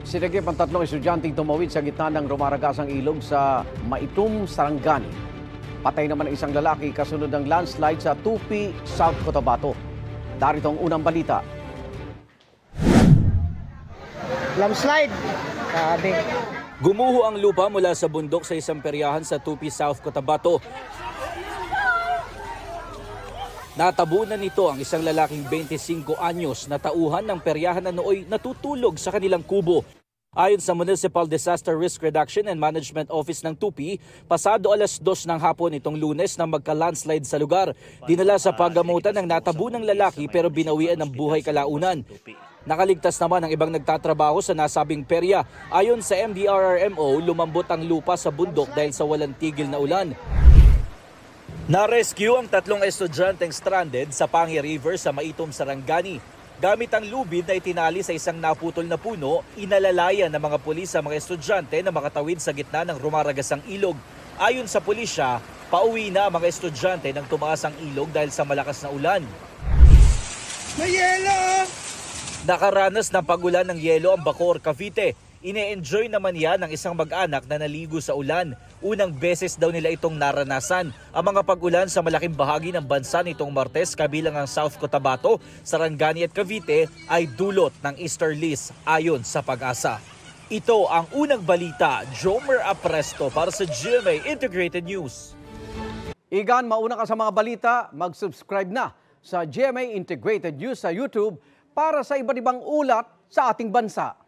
Sinagip ang tatlong estudyanteng tumawid sa gitna ng rumaragasang ilog sa Maitum, Sarangani. Patay naman ang isang lalaki kasunod ng landslide sa Tupi, South Cotabato. Darito ang unang balita. Landslide. Sabi. Gumuho ang lupa mula sa bundok sa isang peryahan sa Tupi, South Cotabato. Natabunan nito ang isang lalaking 25 anyos na tauhan ng peryahan na nooy natutulog sa kanilang kubo. Ayon sa Municipal Disaster Risk Reduction and Management Office ng Tupi, pasado alas 2 ng hapon itong Lunes na magka-landslide sa lugar. Dinala sa paggamutan ng natabunang lalaki pero binawian ng buhay kalaunan. Nakaligtas naman ang ibang nagtatrabaho sa nasabing perya. Ayon sa MDRRMO, lumambot ang lupa sa bundok dahil sa walang tigil na ulan. Na-rescue ang tatlong estudyanteng stranded sa Pangi River sa Maitum, Sarangani. Gamit ang lubid na itinali sa isang naputol na puno, inalalayan ng mga pulis sa mga estudyante na makatawid sa gitna ng rumaragasang ilog. Ayon sa pulisya, pauwi na ang mga estudyante nang tumaas ang ilog dahil sa malakas na ulan. May yelo! Nakaranas ng pagulan ng yelo ang Bacoor, Cavite. Ine-enjoy naman yan ng isang mag-anak na naligo sa ulan. Unang beses daw nila itong naranasan. Ang mga pag-ulan sa malaking bahagi ng bansa nitong Martes kabilang ang South Cotabato, Sarangani at Cavite ay dulot ng easterlies ayon sa Pag-asa. Ito ang unang balita. Jomer Apresto para sa GMA Integrated News. Igan, mauna ka sa mga balita, mag-subscribe na sa GMA Integrated News sa YouTube para sa iba't ibang ulat sa ating bansa.